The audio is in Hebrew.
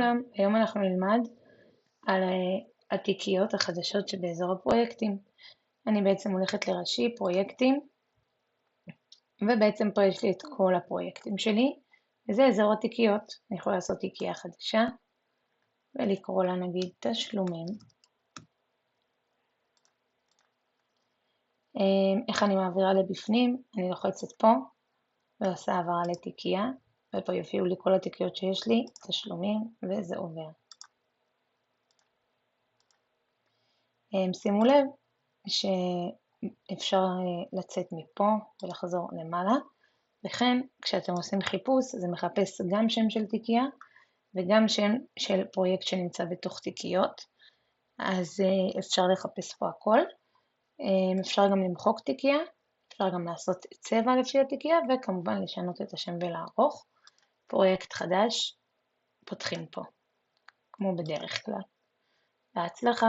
שלום, היום אנחנו נלמד על התיקיות החדשות שבאזור הפרויקטים. אני בעצם הולכת לראשי פרויקטים, ובעצם פה יש לי את כל הפרויקטים שלי, וזה אזור התיקיות. אני יכולה לעשות תיקייה חדשה, ולקרוא לה נגיד תשלומים. איך אני מעבירה לבפנים? אני לוחצת פה, ועושה העברה לתיקייה, ופה יופיעו לי כל התיקיות שיש לי, תשלומים, וזה עובר. שימו לב שאפשר לצאת מפה ולחזור למעלה, וכן כשאתם עושים חיפוש זה מחפש גם שם של תיקייה וגם שם של פרויקט שנמצא בתוך תיקיות, אז אפשר לחפש פה הכל. אפשר גם למחוק תיקייה, אפשר גם לעשות צבע לפי התיקייה, וכמובן לשנות את השם ולערוך. פרויקט חדש פותחים פה, כמו בדרך כלל. בהצלחה.